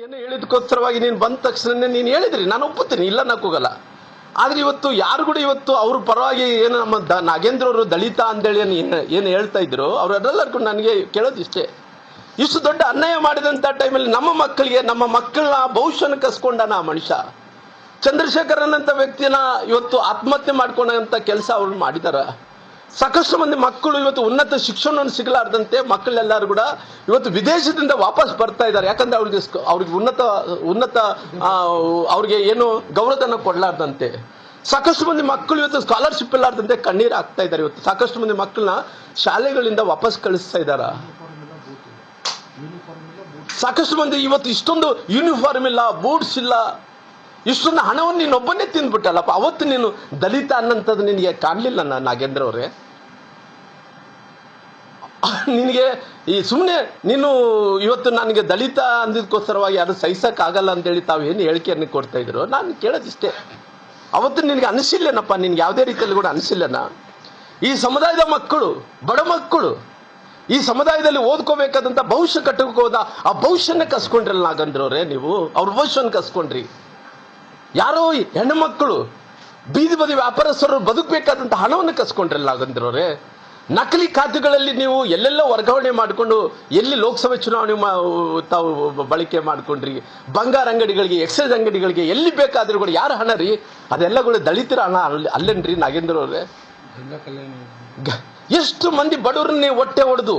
ಏನು ಹೇಳಿದಕ್ಕೋಸ್ಕರವಾಗಿ ನೀನು ಬಂದ ತಕ್ಷಣ ನೀನು ಹೇಳಿದ್ರಿ, ನಾನು ಒಪ್ಪುತ್ತೀನಿ, ಇಲ್ಲ ನಾಕೋಗಲ್ಲ. ಆದ್ರೆ ಇವತ್ತು ಯಾರು ಕೂಡ ಇವತ್ತು ಅವ್ರ ಪರವಾಗಿ ಏನು ನಮ್ಮ ನಾಗೇಂದ್ರ ಅವರು ದಲಿತ ಅಂತೇಳಿ ಏನು ಹೇಳ್ತಾ ಇದ್ರು, ಅವರೆಲ್ಲರಿಗೂ ನನಗೆ ಕೇಳೋದಿಷ್ಟೇ, ಇಷ್ಟು ದೊಡ್ಡ ಅನ್ಯಾಯ ಮಾಡಿದಂಥ ಟೈಮಲ್ಲಿ ನಮ್ಮ ಮಕ್ಕಳನ್ನ ಭವಿಷ್ಯನ ಕಸ್ಕೊಂಡನ ಆ ಮನುಷ್ಯ. ಚಂದ್ರಶೇಖರನ್ ಅಂತ ವ್ಯಕ್ತಿನ ಇವತ್ತು ಆತ್ಮಹತ್ಯೆ ಮಾಡ್ಕೊಂಡಂತ ಕೆಲಸ ಅವ್ರು ಮಾಡಿದಾರ. ಸಾಕಷ್ಟು ಮಂದಿ ಮಕ್ಕಳು ಇವತ್ತು ಉನ್ನತ ಶಿಕ್ಷಣವನ್ನು ಸಿಗಲಾರ್ದಂತೆ ಮಕ್ಕಳೆಲ್ಲರೂ ಕೂಡ ಇವತ್ತು ವಿದೇಶದಿಂದ ವಾಪಸ್ ಬರ್ತಾ ಇದ್ದಾರೆ. ಯಾಕಂದ್ರೆ ಅವ್ರಿಗೆ ಉನ್ನತ ಅವ್ರಿಗೆ ಏನು ಗೌರವಧನ ಕೊಡಲಾರ್ದಂತೆ. ಸಾಕಷ್ಟು ಮಂದಿ ಮಕ್ಕಳು ಇವತ್ತು ಸ್ಕಾಲರ್ಶಿಪ್ ಇಲ್ಲಾರ್ದಂತೆ ಕಣ್ಣೀರು ಹಾಕ್ತಾ ಇದ್ದಾರೆ. ಇವತ್ತು ಸಾಕಷ್ಟು ಮಂದಿ ಮಕ್ಕಳನ್ನ ಶಾಲೆಗಳಿಂದ ವಾಪಸ್ ಕಳಿಸ್ತಾ ಇದ್ದಾರ. ಸಾಕಷ್ಟು ಮಂದಿ ಇವತ್ತು ಇಷ್ಟೊಂದು ಯೂನಿಫಾರ್ಮ್ ಇಲ್ಲ, ಬೂಟ್ಸ್ ಇಲ್ಲ, ಇಷ್ಟೊಂದು ಹಣವನ್ನು ನೀನು ಒಬ್ಬನೇ ತಿಂದ್ಬಿಟ್ಟಲ್ಲಪ್ಪ. ಅವತ್ತು ನೀನು ದಲಿತ ಅನ್ನಂಥದ್ದು ನಿನಗೆ ಕಾಣಲಿಲ್ಲ ನಾಗೇಂದ್ರ ಅವರೇ. ನಿನಗೆ ಈ ಸುಮ್ಮನೆ ನೀನು ಇವತ್ತು ನನಗೆ ದಲಿತ ಅಂದಿದ್ದಕ್ಕೋಸ್ಕರವಾಗಿ ಯಾರು ಸಹಿಸಕ್ಕಾಗಲ್ಲ ಅಂತೇಳಿ ತಾವು ಏನು ಹೇಳಿಕೆಯನ್ನು ಕೊಡ್ತಾ ಇದ್ರು. ನಾನು ಕೇಳೋದಿಷ್ಟೇ, ಅವತ್ತು ನಿನಗೆ ಅನಿಸಿಲ್ಲೇನಪ್ಪ, ನಿನ್ಗೆ ಯಾವುದೇ ರೀತಿಯಲ್ಲಿ ಕೂಡ ಅನಿಸಿಲ್ಲನ? ಈ ಸಮುದಾಯದ ಮಕ್ಕಳು, ಬಡ ಮಕ್ಕಳು, ಈ ಸಮುದಾಯದಲ್ಲಿ ಓದ್ಕೋಬೇಕಾದಂಥ ಭವಿಷ್ಯ ಕಟ್ಟಕ್ಕೆ ಹೋದ ಆ ಭವಿಷ್ಯನೇ ಕಸ್ಕೊಂಡ್ರಲ್ಲ ನಾಗೇಂದ್ರವ್ರೆ. ನೀವು ಅವ್ರ ಭವಿಷ್ಯನ ಕಸ್ಕೊಂಡ್ರಿ. ಯಾರೋ ಹೆಣ್ಣು ಮಕ್ಕಳು, ಬೀದಿ ಬದಿ ವ್ಯಾಪಾರಸ್ಥರು ಬದುಕಬೇಕಾದಂಥ ಹಣವನ್ನು ಕಸ್ಕೊಂಡ್ರಲ್ಲ ನಾಗೇಂದ್ರವ್ರೆ. ನಕಲಿ ಖಾತೆಗಳಲ್ಲಿ ನೀವು ಎಲ್ಲೆಲ್ಲ ವರ್ಗಾವಣೆ ಮಾಡಿಕೊಂಡು ಎಲ್ಲಿ ಲೋಕಸಭೆ ಚುನಾವಣೆ ತಾವು ಬಳಕೆ ಮಾಡ್ಕೊಂಡ್ರಿ. ಬಂಗಾರ ಅಂಗಡಿಗಳಿಗೆ, ಎಕ್ಸೈಸ್ ಅಂಗಡಿಗಳಿಗೆ, ಎಲ್ಲಿ ಬೇಕಾದ್ರೂ ಕೂಡ ಯಾರ ಹಣ ರೀ? ಅದೆಲ್ಲಗಳು ದಲಿತರ ಹಣ ಅಲ್ಲೇನ್ರಿ ನಾಗೇಂದ್ರವ್ರೆ? ಎಷ್ಟು ಮಂದಿ ಬಡವರನ್ನೇ ಹೊಟ್ಟೆ ಹೊಡೆದು,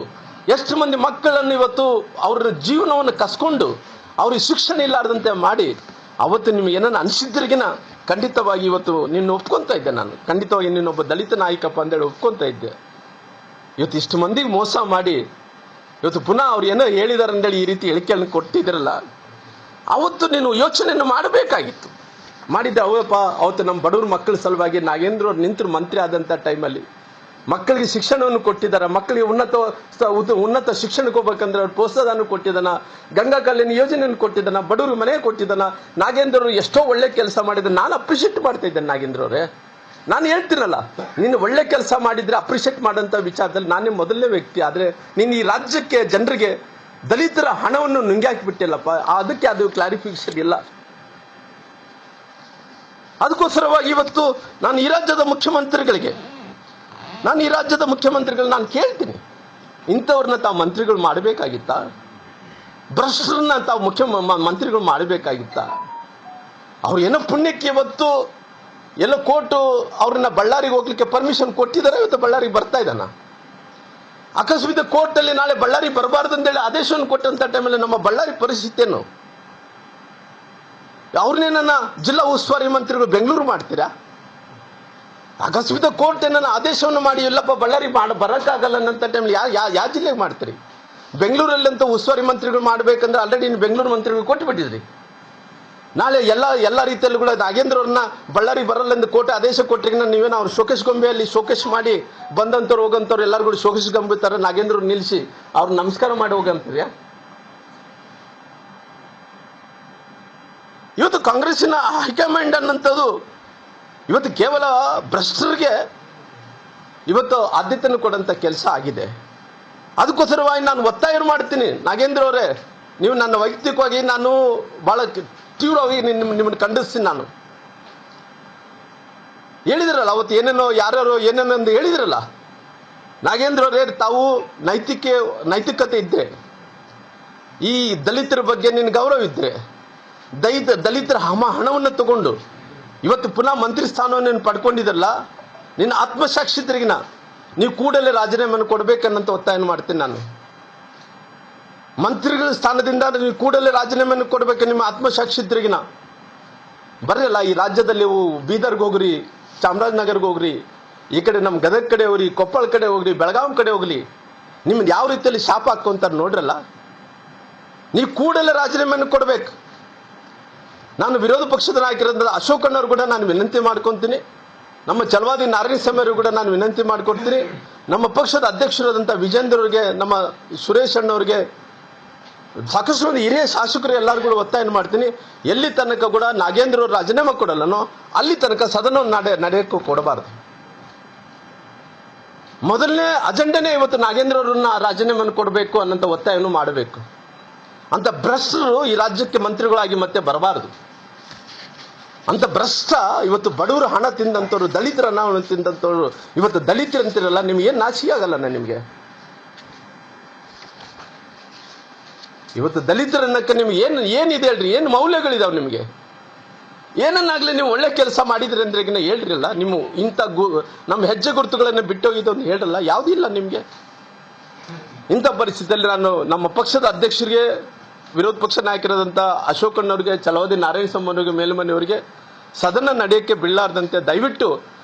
ಎಷ್ಟು ಮಂದಿ ಮಕ್ಕಳನ್ನು ಇವತ್ತು ಅವ್ರ ಜೀವನವನ್ನು ಕಸ್ಕೊಂಡು ಅವ್ರಿಗೆ ಶಿಕ್ಷಣ ಇಲ್ಲಾರ್ದಂತೆ ಮಾಡಿ, ಅವತ್ತು ನಿಮ್ಗೆ ಏನನ್ನ ಅನಿಸಿದ್ರಿಗಿನ ಖಂಡಿತವಾಗಿ ಇವತ್ತು ನಿನ್ನ ಒಪ್ಕೊಂತ ಇದ್ದೆ. ನಾನು ಖಂಡಿತವಾಗಿ ನಿನ್ನೊಬ್ಬ ದಲಿತ ನಾಯಕಪ್ಪ ಅಂತೇಳಿ ಒಪ್ಕೊಂತ ಇದ್ದೆ. ಇವತ್ತು ಇಷ್ಟು ಮಂದಿಗೆ ಮೋಸ ಮಾಡಿ ಇವತ್ತು ಪುನಃ ಅವ್ರು ಏನೋ ಹೇಳಿದಾರೆ ಅಂತೇಳಿ ಈ ರೀತಿ ಹೇಳಿಕೆಯನ್ನು ಕೊಟ್ಟಿದ್ರಲ್ಲ, ಅವತ್ತು ನೀನು ಯೋಚನೆಯನ್ನು ಮಾಡಬೇಕಾಗಿತ್ತು. ಮಾಡಿದ್ದೆ. ಅವಪ್ಪ ಅವತ್ತು ನಮ್ಮ ಬಡವ್ರ ಮಕ್ಕಳ ಸಲುವಾಗಿ ನಾಗೇಂದ್ರ ಅವ್ರು ನಿಂತರು ಮಂತ್ರಿ ಆದಂಥ ಟೈಮಲ್ಲಿ ಮಕ್ಕಳಿಗೆ ಶಿಕ್ಷಣವನ್ನು ಕೊಟ್ಟಿದ್ದಾರೆ. ಮಕ್ಕಳಿಗೆ ಉನ್ನತ ಶಿಕ್ಷಣಕ್ಕೆ ಹೋಗ್ಬೇಕಂದ್ರೆ ಅವ್ರು ಪ್ರೋತ್ಸಾಹನ ಕೊಟ್ಟಿದ್ದಾನ, ಗಂಗಾ ಕಲ್ಯಾಣ ಯೋಜನೆಯನ್ನು ಕೊಟ್ಟಿದ್ದಾನ, ಬಡವ್ರಿಗೆ ಮನೆ ಕೊಟ್ಟಿದ್ದಾನ. ನಾಗೇಂದ್ರ ಅವರು ಎಷ್ಟೋ ಒಳ್ಳೆ ಕೆಲಸ ಮಾಡಿದ್ದಾರೆ. ನಾನು ಅಪ್ರಿಷಿಯೇಟ್ ಮಾಡ್ತಾ ಇದ್ದೇನೆ ನಾಗೇಂದ್ರ ಅವರೇ. ನಾನು ಹೇಳ್ತೀನಲ್ಲ, ನೀನು ಒಳ್ಳೆ ಕೆಲಸ ಮಾಡಿದ್ರೆ ಅಪ್ರಿಷಿಯೇಟ್ ಮಾಡೋಂಥ ವಿಚಾರದಲ್ಲಿ ನಾನೇ ಮೊದಲನೇ ವ್ಯಕ್ತಿ. ಆದರೆ ನೀನು ಈ ರಾಜ್ಯಕ್ಕೆ, ಜನರಿಗೆ ದಲಿತರ ಹಣವನ್ನು ನುಂಗಿ ಹಾಕಿಬಿಟ್ಟಿಲ್ಲಪ್ಪ. ಅದಕ್ಕೆ ಅದು ಕ್ಲಾರಿಫಿಕೇಶನ್ ಇಲ್ಲ. ಅದಕ್ಕೋಸ್ಕರವಾಗಿ ಇವತ್ತು ನಾನು ಈ ರಾಜ್ಯದ ಮುಖ್ಯಮಂತ್ರಿಗಳು ನಾನು ಕೇಳ್ತೀನಿ, ಇಂಥವ್ರನ್ನ ತಾವು ಮಂತ್ರಿಗಳು ಮಾಡಬೇಕಾಗಿತ್ತಾ? ಭ್ರಷ್ಟರನ್ನ ತಾವು ಮಂತ್ರಿಗಳು ಮಾಡಬೇಕಾಗಿತ್ತಾ? ಅವ್ರು ಏನೋ ಪುಣ್ಯಕ್ಕೆ ಇವತ್ತು ಎಲ್ಲ ಕೋರ್ಟು ಅವ್ರನ್ನ ಬಳ್ಳಾರಿಗೆ ಹೋಗ್ಲಿಕ್ಕೆ ಪರ್ಮಿಷನ್ ಕೊಟ್ಟಿದ್ದಾರೆ. ಇವತ್ತು ಬಳ್ಳಾರಿಗೆ ಬರ್ತಾ ಇದ್ದಾನ. ಅಕಸ್ಮಾತ್ ಕೋರ್ಟಲ್ಲಿ ನಾಳೆ ಬಳ್ಳಾರಿಗೆ ಬರಬಾರ್ದು ಅಂತೇಳಿ ಆದೇಶವನ್ನು ಕೊಟ್ಟಂತ ಟೈಮಲ್ಲಿ ನಮ್ಮ ಬಳ್ಳಾರಿ ಪರಿಸ್ಥಿತಿ ಏನು? ಅವ್ರನ್ನೇನ ಜಿಲ್ಲಾ ಉಸ್ತುವಾರಿ ಮಂತ್ರಿಗಳು ಬೆಂಗಳೂರು ಮಾಡ್ತೀರಾ? ಅಕಸ್ಮಾತ್ ಕೋರ್ಟ್ ಏನನ್ನ ಆದೇಶವನ್ನು ಮಾಡಿ ಇಲ್ಲಪ್ಪ ಬಳ್ಳಾರಿ ಬರೋಕ್ಕಾಗಲ್ಲ ಅನ್ನಂಥ ಟೈಮಲ್ಲಿ ಯಾವ ಜಿಲ್ಲೆಗೆ ಮಾಡ್ತೀರಿ? ಬೆಂಗಳೂರಲ್ಲಂತ ಉಸ್ತುವಾರಿ ಮಂತ್ರಿಗಳು ಮಾಡಬೇಕಂದ್ರೆ ಆಲ್ರೆಡಿ ಇನ್ನು ಬೆಂಗಳೂರು ಮಂತ್ರಿಗಳು ಕೊಟ್ಟುಬಿಟ್ಟಿದ್ರಿ. ನಾಳೆ ಎಲ್ಲ ರೀತಿಯಲ್ಲೂ ಕೂಡ ನಾಗೇಂದ್ರ ಅವ್ರನ್ನ ಬಳ್ಳಾರಿ ಬರಲ್ಲ ಕೋರ್ಟ್ ಆದೇಶ ಕೊಟ್ಟರೆ ನೀವೇನೋ ಅವ್ರು ಶೋಕೇಶ್ ಗೊಂಬೆಯಲ್ಲಿ ಶೋಕೇಶ್ ಮಾಡಿ ಬಂದಂಥವ್ರು ಹೋಗಂಥವ್ರು ಎಲ್ಲರೂ ಕೂಡ ಶೋಕೇಶ್ ಗೊಂಬೆ ಥರ ನಾಗೇಂದ್ರ ಅವ್ರು ನಿಲ್ಲಿಸಿ ಅವ್ರು ನಮಸ್ಕಾರ ಮಾಡಿ ಹೋಗಂತೀರ್ಯಾ? ಇವತ್ತು ಕಾಂಗ್ರೆಸ್ಸಿನ ಹೈಕಮಾಂಡ್ ಅನ್ನಂಥದ್ದು ಇವತ್ತು ಕೇವಲ ಭ್ರಷ್ಟರಿಗೆ ಇವತ್ತು ಆದ್ಯತೆಯನ್ನು ಕೊಡೋಂಥ ಕೆಲಸ ಆಗಿದೆ. ಅದಕ್ಕೋಸ್ಕರವಾಗಿ ನಾನು ಒತ್ತಾಯ ಮಾಡ್ತೀನಿ, ನಾಗೇಂದ್ರ ಅವರೇ, ನೀವು ನನ್ನ ವೈಯಕ್ತಿಕವಾಗಿ ನಾನು ಭಾಳ ತೀವ್ರವಾಗಿ ನಿಮ್ಮನ್ನು ಖಂಡಿಸ್ತೀನಿ. ನಾನು ಹೇಳಿದ್ರಲ್ಲ ಅವತ್ತು ಯಾರ್ಯಾರು ಏನೇನೋ ಅಂತ ಹೇಳಿದ್ರಲ್ಲ, ನಾಗೇಂದ್ರ ಅವರೇ, ತಾವು ನೈತಿಕತೆ ಇದ್ದರೆ, ಈ ದಲಿತರ ಬಗ್ಗೆ ನಿನ್ನ ಗೌರವ ಇದ್ದರೆ, ದಲಿತರ ಹಣವನ್ನು ತಗೊಂಡು ಇವತ್ತು ಪುನಃ ಮಂತ್ರಿ ಸ್ಥಾನವನ್ನು ಪಡ್ಕೊಂಡಿದ್ರಲ್ಲ, ನಿನ್ನ ಆತ್ಮಸಾಕ್ಷಿತರಿಗಿನ ನೀವು ಕೂಡಲೇ ರಾಜೀನಾಮೆಯನ್ನು ಕೊಡಬೇಕನ್ನಂತ ಒತ್ತಾಯ ಮಾಡ್ತೀನಿ. ನಾನು ಮಂತ್ರಿಗಳ ಸ್ಥಾನದಿಂದ ನೀವು ಕೂಡಲೇ ರಾಜೀನಾಮೆಯನ್ನು ಕೊಡಬೇಕು. ನಿಮ್ಮ ಆತ್ಮಸಾಕ್ಷಿತರಿಗಿನ ಬರಲ್ಲ. ಈ ರಾಜ್ಯದಲ್ಲಿ ಬೀದರ್ಗೆ ಹೋಗ್ರಿ, ಚಾಮರಾಜನಗರ್ಗೆ ಹೋಗ್ರಿ, ಈ ಕಡೆ ನಮ್ಮ ಗದಗ ಕಡೆ ಹೋಗ್ರಿ, ಕೊಪ್ಪಳ ಕಡೆ ಹೋಗ್ರಿ, ಬೆಳಗಾವಿ ಕಡೆ ಹೋಗ್ಲಿ, ನಿಮ್ಗೆ ಯಾವ ರೀತಿಯಲ್ಲಿ ಶಾಪ ಹಾಕೊಂತಾರೆ ನೋಡ್ರಲ್ಲ. ನೀವು ಕೂಡಲೇ ರಾಜೀನಾಮೆಯನ್ನು ಕೊಡಬೇಕು. ನಾನು ವಿರೋಧ ಪಕ್ಷದ ನಾಯಕರಾದ ಅಶೋಕಣ್ಣವ್ರು ಕೂಡ ನಾನು ವಿನಂತಿ ಮಾಡ್ಕೊತೀನಿ. ನಮ್ಮ ಛಲವಾದಿ ನಾರಾಯಣಸ್ವಾಮಿಯವರು ಕೂಡ ನಾನು ವಿನಂತಿ ಮಾಡ್ಕೊಡ್ತೀನಿ. ನಮ್ಮ ಪಕ್ಷದ ಅಧ್ಯಕ್ಷರಾದಂಥ ವಿಜೇಂದ್ರ ಅವರಿಗೆ, ನಮ್ಮ ಸುರೇಶ್ ಅಣ್ಣವ್ರಿಗೆ, ಸಾಕಷ್ಟು ಮಂದಿ ಹಿರಿಯ ಶಾಸಕರು ಎಲ್ಲರೂ ಕೂಡ ಒತ್ತಾಯ ಮಾಡ್ತೀನಿ. ಎಲ್ಲಿ ತನಕ ಕೂಡ ನಾಗೇಂದ್ರ ಅವರು ರಾಜೀನಾಮೆ ಕೊಡಲ್ಲನೋ ಅಲ್ಲಿ ತನಕ ಸದನವನ್ನು ನಡೆಯೋಕ್ಕೂ ಕೊಡಬಾರ್ದು. ಮೊದಲನೇ ಅಜೆಂಡನೇ ಇವತ್ತು ನಾಗೇಂದ್ರ ಅವರನ್ನ ರಾಜೀನಾಮೆಯನ್ನು ಕೊಡಬೇಕು ಅನ್ನೋಂಥ ಒತ್ತಾಯವನ್ನು ಮಾಡಬೇಕು. ಅಂತ ಭ್ರಷ್ಟರು ಈ ರಾಜ್ಯಕ್ಕೆ ಮಂತ್ರಿಗಳಾಗಿ ಮತ್ತೆ ಬರಬಾರದು. ಅಂತ ಭ್ರಷ್ಟ ಇವತ್ತು ಬಡವರು ಹಣ ತಿಂದಂಥವ್ರು, ದಲಿತರ ಹಣ ತಿಂದಂಥವ್ರು ಇವತ್ತು ದಲಿತರಂತಿರಲ್ಲ, ನಿಮ್ಗೆ ಏನು ನಾಚಿಕೆ ಆಗಲ್ಲ? ನಿಮಗೆ ಇವತ್ತು ದಲಿತರನ್ನಕ್ಕೆ ನಿಮ್ಗೆ ಏನಿದೆ ಹೇಳ್ರಿ? ಏನು ಮೌಲ್ಯಗಳಿದಾವೆ ನಿಮಗೆ? ಏನನ್ನಾಗ್ಲಿ ನೀವು ಒಳ್ಳೆ ಕೆಲಸ ಮಾಡಿದ್ರಿ ಅಂದ್ರೆ ಹೇಳ್ರಿಲ್ಲ, ನಿಮ್ಮ ಇಂಥ ನಮ್ಮ ಹೆಜ್ಜೆ ಗುರುತುಗಳನ್ನು ಬಿಟ್ಟೋಗಿದ್ದು ಅಂತ ಹೇಳ್ರಲ್ಲ, ಯಾವುದಿಲ್ಲ ನಿಮಗೆ. ಇಂಥ ಪರಿಸ್ಥಿತಿಯಲ್ಲಿ ನಾನು ನಮ್ಮ ಪಕ್ಷದ ಅಧ್ಯಕ್ಷರಿಗೆ, ವಿರೋಧ ಪಕ್ಷ ನಾಯಕರಾದಂಥ ಅಶೋಕಣ್ಣವ್ರಿಗೆ, ಚಲವಾದಿ ನಾರಾಯಣಸ್ವಾಮಿಯವರಿಗೆ, ಮೇಲ್ಮನೆಯವರಿಗೆ ಸದನ ನಡೆಯೋಕ್ಕೆ ಬಿಡಲಾರ್ದಂತೆ ದಯವಿಟ್ಟು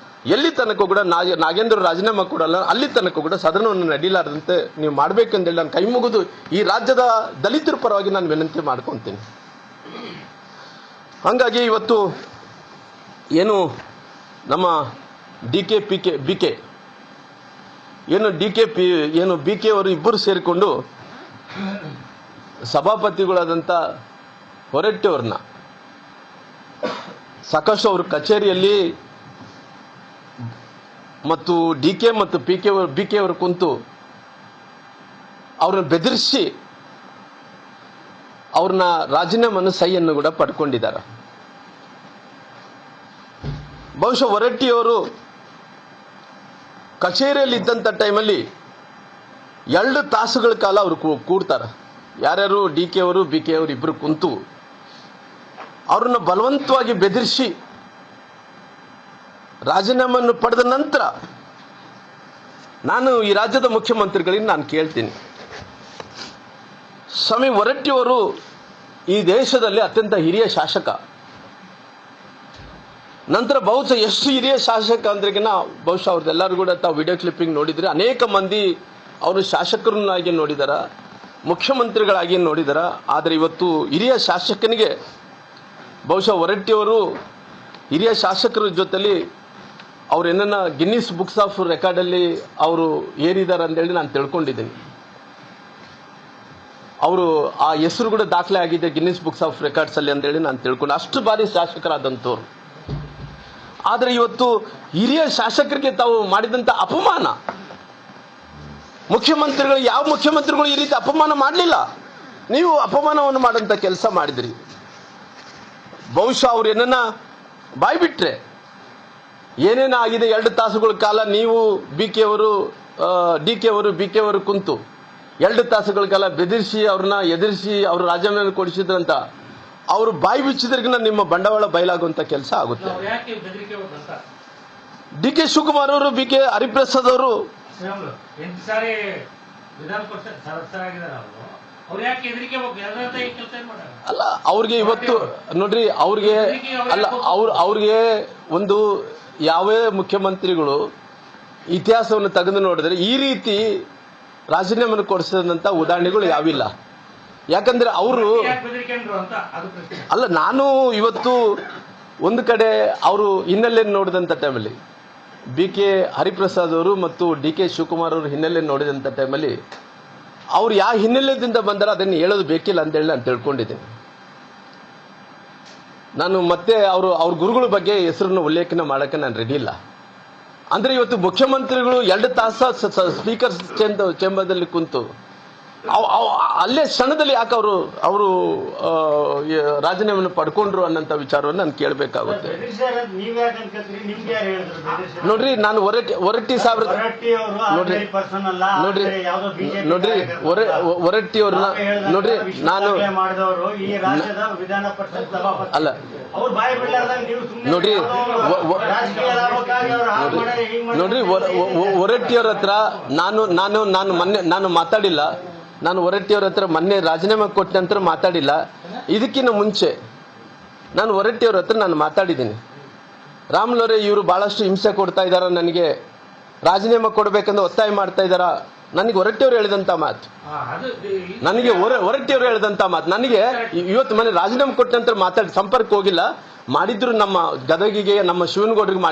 ಎಲ್ಲಿ ತನಕ ಕೂಡ ನಾಗೇಂದ್ರ ರಾಜೀನಾಮೆ ಕೊಡಲ್ಲ, ಅಲ್ಲಿ ತನಕ ಕೂಡ ಸದನವನ್ನು ನಡೀಲಾರ್ದಂತೆ ನೀವು ಮಾಡಬೇಕೆಂದೇಳಿ ನಾನು ಕೈ ಮುಗಿದು ಈ ರಾಜ್ಯದ ದಲಿತರ ಪರವಾಗಿ ನಾನು ವಿನಂತಿ ಮಾಡ್ಕೊತೀನಿ. ಹಾಗಾಗಿ ಇವತ್ತು ಏನು ನಮ್ಮ ಬಿ ಕೆ ಅವರು ಇಬ್ಬರು ಸೇರಿಕೊಂಡು ಸಭಾಪತಿಗಳಾದಂಥ ಹೊರಟ್ಟಿಯವ್ರನ್ನ ಸಾಕಷ್ಟು ಅವ್ರ ಕಚೇರಿಯಲ್ಲಿ ಮತ್ತು ಡಿ ಕೆ ಮತ್ತು ಬಿ ಕೆ ಅವರು ಕುಂತು ಅವ್ರನ್ನ ಬೆದರಿಸಿ ಅವ್ರನ್ನ ರಾಜೀನಾಮೆಯನ್ನು ಸಹಿಯನ್ನು ಕೂಡ ಪಡ್ಕೊಂಡಿದ್ದಾರೆ. ಬಹುಶಃ ಹೊರಟ್ಟಿಯವರು ಕಚೇರಿಯಲ್ಲಿ ಇದ್ದಂಥ ಟೈಮಲ್ಲಿ 2 ತಾಸುಗಳ ಕಾಲ ಅವರು ಕೂಡ್ತಾರೆ. ಯಾರ್ಯಾರು ಡಿ ಕೆ ಅವರು ಬಿ ಕೆ ಅವರು ಇಬ್ಬರು ಕುಂತು ಅವ್ರನ್ನ ಬಲವಂತವಾಗಿ ಬೆದರಿಸಿ ರಾಜೀನಾಮೆಯನ್ನು ಪಡೆದ ನಂತರ ನಾನು ಈ ರಾಜ್ಯದ ಮುಖ್ಯಮಂತ್ರಿಗಳಿಗೆ ನಾನು ಕೇಳ್ತೀನಿ, ಸ್ವಾಮಿ ಹೊರಟ್ಟಿಯವರು ಈ ದೇಶದಲ್ಲಿ ಅತ್ಯಂತ ಹಿರಿಯ ಶಾಸಕ, ನಂತರ ಬಹುಶಃ ಎಷ್ಟು ಹಿರಿಯ ಶಾಸಕ ಅಂದ್ರೆಗಿನ ಬಹುಶಃ ಅವ್ರದ್ದೆಲ್ಲರೂ ಕೂಡ ತಾವು ವಿಡಿಯೋ ಕ್ಲಿಪ್ಪಿಂಗ್ ನೋಡಿದ್ರೆ ಅನೇಕ ಮಂದಿ ಅವರು ಶಾಸಕರನ್ನಾಗಿ ನೋಡಿದಾರ, ಮುಖ್ಯಮಂತ್ರಿಗಳಾಗಿ ನೋಡಿದಾರ. ಆದರೆ ಇವತ್ತು ಹಿರಿಯ ಶಾಸಕನಿಗೆ ಬಹುಶಃ ಹೊರಟ್ಟಿಯವರು ಹಿರಿಯ ಶಾಸಕರ ಜೊತೆಲಿ ಅವ್ರು ಏನನ್ನ ಗಿನ್ನಿಸ್ ಬುಕ್ಸ್ ಆಫ್ ರೆಕಾರ್ಡಲ್ಲಿ ಅವರು ಏರಿದ್ದಾರೆ ಅಂತೇಳಿ ನಾನು ತಿಳ್ಕೊಂಡಿದ್ದೀನಿ. ಅವರು ಆ ಹೆಸರು ಕೂಡ ದಾಖಲೆ ಆಗಿದೆ ಗಿನ್ನಿಸ್ ಬುಕ್ಸ್ ಆಫ್ ರೆಕಾರ್ಡ್ಸ್ ಅಲ್ಲಿ ಅಂತೇಳಿ ನಾನು ತಿಳ್ಕೊಂಡು, ಅಷ್ಟು ಬಾರಿ ಶಾಸಕರಾದಂಥವ್ರು. ಆದರೆ ಇವತ್ತು ಹಿರಿಯ ಶಾಸಕರಿಗೆ ತಾವು ಮಾಡಿದಂಥ ಅಪಮಾನ, ಮುಖ್ಯಮಂತ್ರಿಗಳು ಯಾವ ಮುಖ್ಯಮಂತ್ರಿಗಳು ಈ ರೀತಿ ಅಪಮಾನ ಮಾಡಲಿಲ್ಲ, ನೀವು ಅಪಮಾನವನ್ನು ಮಾಡೋಂಥ ಕೆಲಸ ಮಾಡಿದ್ರಿ. ಬಹುಶಃ ಅವ್ರು ಏನನ್ನ ಬಾಯ್ಬಿಟ್ರೆ ಏನೇನು ಆಗಿದೆ 2 ತಾಸುಗಳ ಕಾಲ ನೀವು ಡಿ ಕೆ ಅವರು ಬಿ ಕೆ ಅವರು ಕುಂತು 2 ತಾಸುಗಳ ಕಾಲ ಬೆದರಿಸಿ ಅವ್ರನ್ನ ಎದುರಿಸಿ ಅವ್ರ ರಾಜೀನಾಮೆ ಕೊಡಿಸಿದ್ರಂತ ಅವರು ಬಾಯಿ ಬಿಚ್ಚಿದ್ರಿಗಿನ ನಿಮ್ಮ ಬಂಡವಾಳ ಬಯಲಾಗುವಂತ ಕೆಲಸ ಆಗುತ್ತೆ. ಡಿ ಕೆ ಶಿವಕುಮಾರ್ ಅವರು, ಬಿ ಕೆ ಹರಿಪ್ರಸಾದ್ ಅವರು ಅಲ್ಲ, ಅವ್ರಿಗೆ ಇವತ್ತು ನೋಡ್ರಿ, ಅವ್ರಿಗೆ ಒಂದು ಯಾವೇ ಮುಖ್ಯಮಂತ್ರಿಗಳು ಇತಿಹಾಸವನ್ನು ತೆಗೆದು ನೋಡಿದ್ರೆ ಈ ರೀತಿ ರಾಜೀನಾಮೆಯನ್ನು ಕೊಡಿಸಿದಂತ ಉದಾಹರಣೆಗಳು ಯಾವಿಲ್ಲ. ಯಾಕಂದ್ರೆ ಅವರು ಅಲ್ಲ, ನಾನು ಇವತ್ತು ಒಂದು ಕಡೆ ಅವರು ಹಿನ್ನೆಲೆಯನ್ನು ನೋಡಿದಂಥ ಟೈಮಲ್ಲಿ ಬಿ ಕೆ ಹರಿಪ್ರಸಾದ್ ಅವರು ಮತ್ತು ಡಿ ಕೆ ಶಿವಕುಮಾರ್ ಅವರು ಹಿನ್ನೆಲೆಯನ್ನು ನೋಡಿದಂಥ ಟೈಮಲ್ಲಿ ಅವ್ರು ಯಾವ ಹಿನ್ನೆಲೆಯಿಂದ ಬಂದರೆ ಅದನ್ನು ಹೇಳೋದು ಬೇಕಿಲ್ಲ ಅಂತೇಳಿ ನಾನು ತಿಳ್ಕೊಂಡಿದ್ದೇನೆ. ನಾನು ಮತ್ತೆ ಅವ್ರ ಗುರುಗಳ ಬಗ್ಗೆ ಹೆಸರನ್ನು ಉಲ್ಲೇಖನ ಮಾಡೋಕ್ಕೆ ನಾನು ರೆಡಿ ಇಲ್ಲ. ಅಂದರೆ ಇವತ್ತು ಮುಖ್ಯಮಂತ್ರಿಗಳು 2 ತಾಸು ಸ್ಪೀಕರ್ ಚೇಂಬರ್ದಲ್ಲಿ ಕುಂತು ಅಲ್ಲೇ ಕ್ಷಣದಲ್ಲಿ ಯಾಕೆ ಅವರು ರಾಜೀನಾಮೆಯನ್ನು ಪಡ್ಕೊಂಡ್ರು ಅನ್ನೋಂಥ ವಿಚಾರವನ್ನು ನಾನು ಕೇಳಬೇಕಾಗುತ್ತೆ. ನೋಡ್ರಿ, ನಾನು ಹೊರಟ್ಟಿ ಸಾಹೇಬ್ರ ಹೊರಟ್ಟಿಯವ್ರನ್ನ ನೋಡ್ರಿ, ನಾನು ಅಲ್ಲ ನೋಡ್ರಿ ಹೊರಟ್ಟಿಯವ್ರ ಹತ್ರ ನಾನು ಮಾತಾಡಿಲ್ಲ. ನಾನು ಹೊರಟ್ಟಿಯವ್ರ ಹತ್ರ ಮೊನ್ನೆ ರಾಜೀನಾಮೆ ಕೊಟ್ಟ ನಂತರ ಮಾತಾಡಿಲ್ಲ. ಇದಕ್ಕಿಂತ ಮುಂಚೆ ನಾನು ಹೊರಟ್ಟಿಯವ್ರ ಹತ್ರ ನಾನು ಮಾತಾಡಿದ್ದೀನಿ. ರಾಮ್ಲೋರೆ ಇವರು ಬಹಳಷ್ಟು ಹಿಂಸೆ ಕೊಡ್ತಾ ಇದಾರ, ನನಗೆ ರಾಜೀನಾಮೆ ಕೊಡ್ಬೇಕಂದ್ರೆ ಒತ್ತಾಯ ಮಾಡ್ತಾ ಇದಾರ. ನನಗೆ ಹೊರಟ್ಟಿಯವ್ರು ಹೇಳಿದಂತ ಮಾತು, ನನಗೆ ಇವತ್ತು ಮನೆ ರಾಜೀನಾಮೆ ಕೊಟ್ಟ ನಂತರ ಸಂಪರ್ಕ ಹೋಗಿಲ್ಲ. ಮಾಡಿದ್ರು ನಮ್ಮ ಗದಗಿಗೆ, ನಮ್ಮ ಶಿವನಗೌಡರಿಗೆ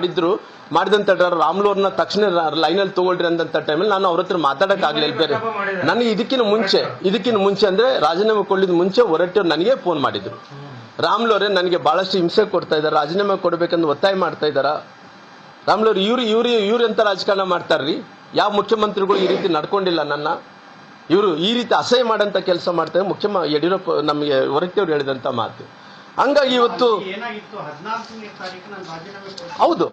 ಮಾಡಿದಂತ ರಾಮ್ಲೋರ್ನ ತಕ್ಷಣ ಲೈನಲ್ಲಿ ತಗೊಳ್ರಿ ಅಂದಂತ ಟೈಮಲ್ಲಿ ನಾನು ಅವ್ರ ಹತ್ರ ಮಾತಾಡಕ್ ಆಗ್ಲಿಲ್ಲ. ಬೇರೆ ನನಗೆ ಇದಕ್ಕಿಂತ ಮುಂಚೆ ಅಂದ್ರೆ ರಾಜೀನಾಮೆ ಕೊಡ್ಲಿದ ಮುಂಚೆ ಹೊರಟ್ಟಿಯವ್ರು ನನಗೆ ಫೋನ್ ಮಾಡಿದ್ರು. ರಾಮ್ಲೋರೆ ನನಗೆ ಬಹಳಷ್ಟು ಹಿಂಸೆ ಕೊಡ್ತಾ ಇದಾರೆ, ರಾಜೀನಾಮೆ ಕೊಡ್ಬೇಕಂದ್ರೆ ಒತ್ತಾಯ ಮಾಡ್ತಾ ಇದಾರ. ರಾಮ್ಲೋರ್ ಇವ್ರು ಎಂತ ರಾಜಕಾರಣ ಮಾಡ್ತಾರ್ರಿ? ಯಾವ ಮುಖ್ಯಮಂತ್ರಿಗಳು ಈ ರೀತಿ ನಡ್ಕೊಂಡಿಲ್ಲ ನನ್ನ. ಇವರು ಈ ರೀತಿ ಅಸಹ್ಯ ಮಾಡಂತ ಕೆಲಸ ಮಾಡ್ತಾರೆ. ಯಡಿಯೂರಪ್ಪ ನಮಗೆ ಹೊರಟ್ಟಿಯವರು ಹೇಳಿದಂತ ಮಾತು. ಹಂಗಾಗಿ ಇವತ್ತು ಏನಾಗಿತ್ತು 14ನೇ ತಾರೀಕು ನಾನು ರಾಜೀನಾಮೆ ಹೌದು